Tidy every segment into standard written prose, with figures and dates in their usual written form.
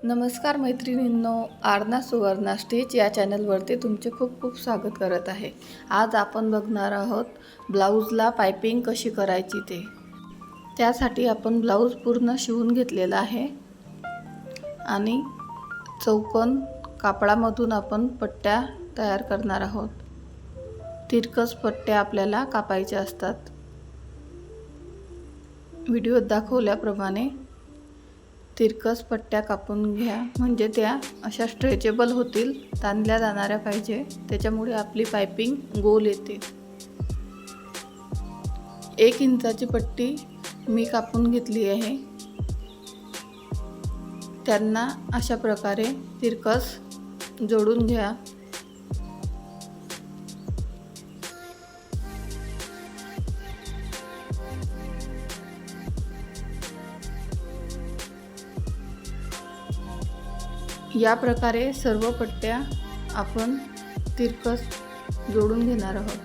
नमस्कार मैत्रिणींनो, आरना सुवर्णा स्टिच या चॅनलवरती तुमचे खूप खूप स्वागत करत आहे। आज आपण बघणार आहोत ब्लाऊजला पाइपिंग कशी करायची ते। त्यासाठी आपण ब्लाऊज पूर्ण शिवून घेतलेला आहे आणि चौकोन कापडामधून आपण पट्ट्या तयार करणार आहोत। तिरकस पट्ट्या आपल्याला कापायच्या असतात। व्हिडिओत दाखवल्याप्रमाणे तिरकस पट्ट्या कापून घ्या, म्हणजे त्या अशा स्ट्रेचेबल होतील, ताणल्या जाणाऱ्या पाहिजे, त्याच्यामुळे आपली पाइपिंग गोल येते। 1 इंचाची पट्टी मी कापून घेतली आहे। त्यांना अशा प्रकारे तिरकस जोडून घ्या। या प्रकारे सर्व पट्ट्या आपण तिरकस जोडून घेणार आहोत।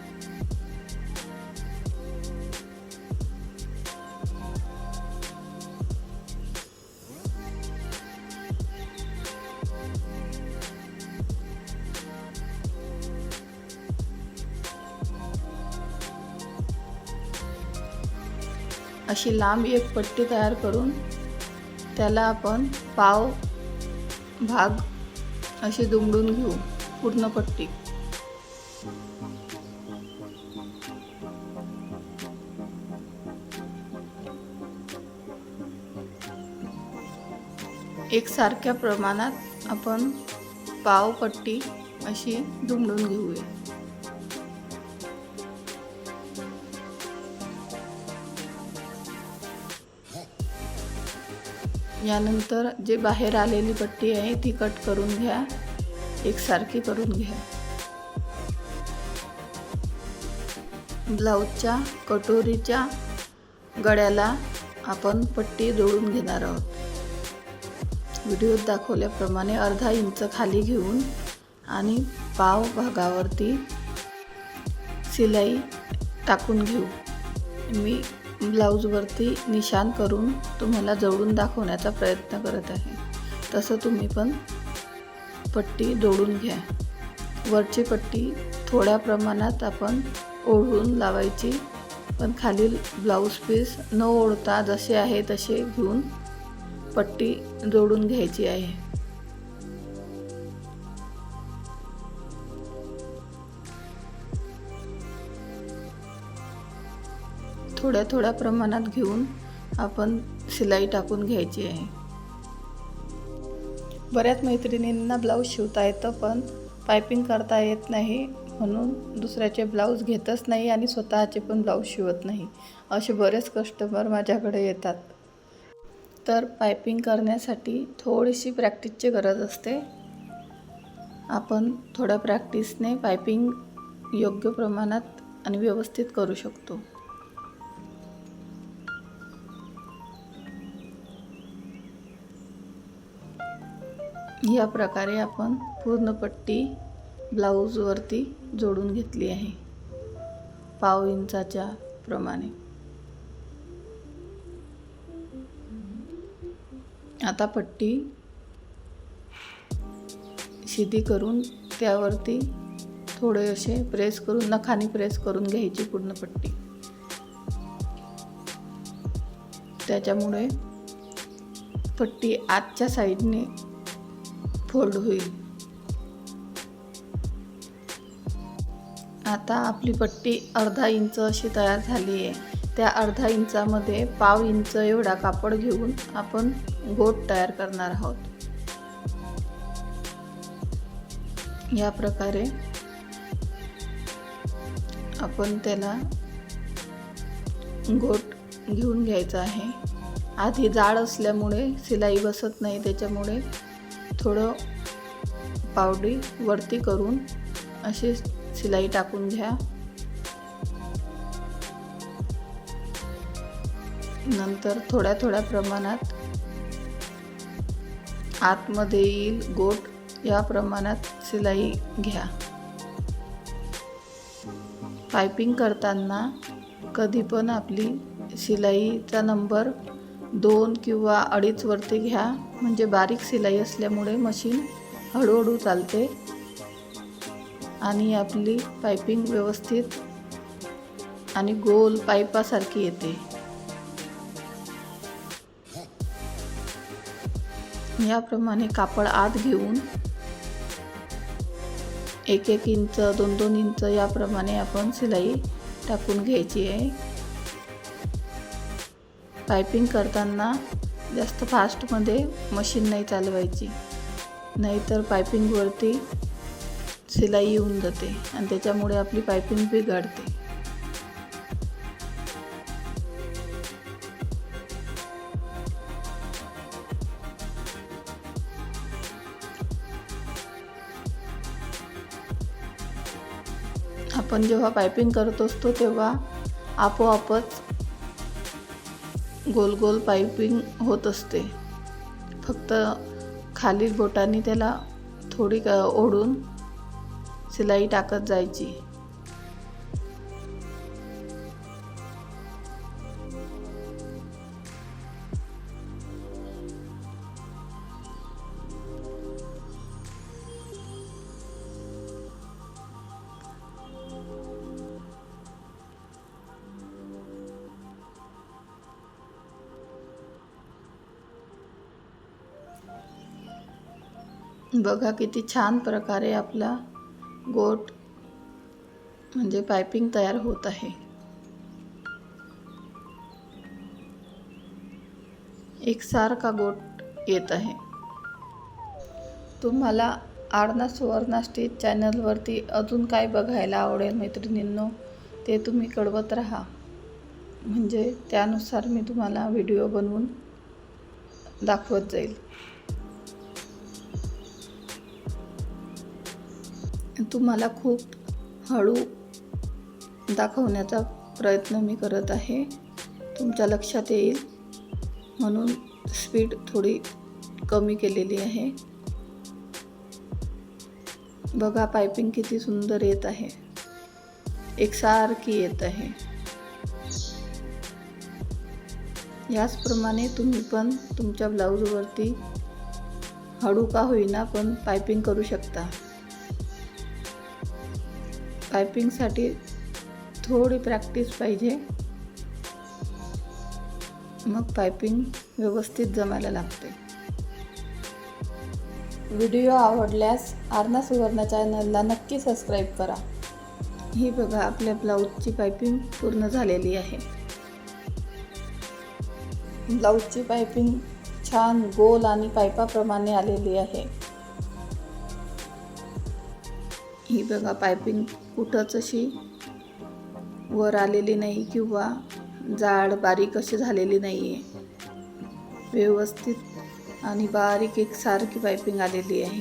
अशी लांब एक पट्टी तयार करून त्याला आपण पाव भाग अशी दुमडून घेऊ पूर्ण पट्टी। एकसारख्या प्रमाणात आपण पाव पट्टी अशी दुमडून घेऊया। यानंतर जे बाहेर आलेली पट्टी आहे ती कट करून घ्या, एकसारखी करून घ्या। ब्लाऊजच्या कटोरीच्या गळ्याला आपण पट्टी जोडून घेणार आहोत। व्हिडिओत दाखवल्याप्रमाणे अर्धा इंच खाली घेऊन आणि पाव भागावरती शिलाई टाकून घेऊ। मी ब्लाऊजवरती निशाण करून तुम्हाला जोडून दाखवण्याचा प्रयत्न करत आहे, तसं तुम्ही पण पट्टी जोडून घ्या। वरची पट्टी थोड्या प्रमाणात आपण ओढून लावायची, पण खाली ब्लाऊज पीस न ओढता जसे आहे तसे घेऊन पट्टी जोडून घ्यायची आहे। थोड्या प्रमाणात घेऊन आपण शिलाई टाकून घ्यायची आहे। बऱ्याच मैत्रिणींना ब्लाऊज शिवता येतं, पण पाइपिंग करता येत नाही, म्हणून दुसऱ्याचे ब्लाऊज घेतच नाही आणि स्वतःचे पण ब्लाऊज शिवत नाही, असे बरेच कस्टमर माझ्याकडे येतात। तर पाइपिंग करण्यासाठी थोडीशी प्रॅक्टिसची गरज असते। आपण थोड्या प्रॅक्टिसने पाइपिंग योग्य प्रमाणात आणि व्यवस्थित करू शकतो। या प्रकारे आपण पूर्ण पट्टी ब्लाऊजवरती जोडून घेतली आहे, पाव इंचाच्या प्रमाणे। आता पट्टी सीधी करून त्यावरती थोडे असे प्रेस करून, नखाने प्रेस करून घ्यायची पूर्ण पट्टी, त्याच्यामुळे पट्टी आतच्या साईडने फोल्ड होईल। आता आपली पट्टी अर्धा इंच अशी तयार झाली आहे। त्या अर्धा इंचामध्ये पाव इंच एवढा कापड घेऊन आपण गोट तयार करणार आहोत। या प्रकारे आपण त्याला गोट घेऊन घ्यायचा आहे। आधी जाड असल्यामुळे शिलाई बसत नाही, त्याच्यामुळे थोडं पावडी वरती करून अशी शिलाई टाकून घ्या। नंतर थोड्या प्रमाणात आतमध्ये येईल गोट, या प्रमाणात शिलाई घ्या। पाइपिंग करताना कधी पण आपली शिलाईचा नंबर 2 किंवा 2.5 वरती घ्या, म्हणजे बारीक शिलाई असल्यामुळे मशीन हळूहळू चालते आणि आपली पायपिंग व्यवस्थित आणि गोल पाईपासारखी येते. याप्रमाणे कापड आत घेऊन 1-1 इंच 2-2 इंच याप्रमाणे आपण शिलाई टाकून घ्यायची आहे. पायपिंग करताना जास्त फास्टमध्ये मशीन नाही चालवायची, नाहीतर पायपिंगवरती शिलाई येऊन जाते आणि त्याच्यामुळे आपली पायपिंग बिघडते. आपण जेव्हा पायपिंग करत असतो तेव्हा आपोआपच गोल गोल पायपिंग होत असते. फक्त खाली बोटांनी त्याला थोडी ओढून शिलाई टाकत जायची. बघा किती छान प्रकारे आपला गोट म्हणजे पायपिंग तयार होत आहे. एकसारखा गोट येत आहे. तुम्हाला आडना सुवर्णा स्टिच चॅनलवरती अजून काय बघायला आवडेल मैत्रिणींनो, ते तुम्ही कळवत राहा, म्हणजे त्यानुसार मी तुम्हाला व्हिडिओ बनवून दाखवत जाईल. तुम्हाला खूप हळू दाखवण्याचा प्रयत्न मी करत आहे, तुमच्या लक्षात येईल म्हणून स्पीड थोडी कमी केलेली आहे. बघा पायपिंग किती सुंदर येत आहे, एकसारखी येत आहे. याचप्रमाणे तुम्ही पण तुमच्या ब्लाऊजवरती हळू का होईना पण पायपिंग करू शकता. पायपिंगसाठी थोडी प्रॅक्टिस पाहिजे, मग पायपिंग व्यवस्थित जमायला लागते. व्हिडिओ आवडल्यास आडना सुवर्णा चॅनलला नक्की सबस्क्राईब करा. ही बघा आपल्या ब्लाऊजची पायपिंग पूर्ण झालेली आहे. ब्लाऊजची पायपिंग छान गोल आणि पाईपाप्रमाणे आलेली आहे. ही बघा पायपिंग कुठंच अशी वर आलेली नाही किंवा जाड बारीक अशी झालेली नाही आहे. व्यवस्थित आणि बारीक एकसारखी पायपिंग आलेली आहे.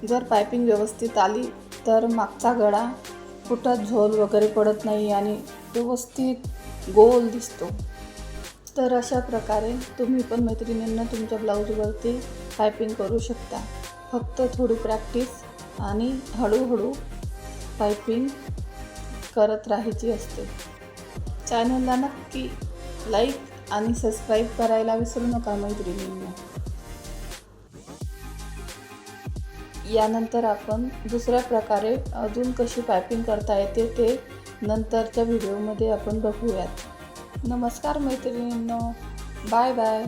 जर पायपिंग व्यवस्थित आली तर मागचा गळा कुठं झोल वगैरे पडत नाही आणि व्यवस्थित गोल दिसतो. तर अशा प्रकारे तुम्ही पण मैत्रिणींना तुमच्या ब्लाऊजवरती पायपिंग करू शकता. फक्त थोडी प्रॅक्टिस आणि हळूहळू पायपिंग करत राहायची असते. चॅनलला नक्की लाईक आणि सबस्क्राईब करायला विसरू नका मैत्रिणींना. यानंतर आपण दुसऱ्या प्रकारे अजून कशी पायपिंग करता येते ते नंतरच्या व्हिडिओमध्ये आपण बघूयात. नमस्कार मैत्रिणींनो, बाय बाय.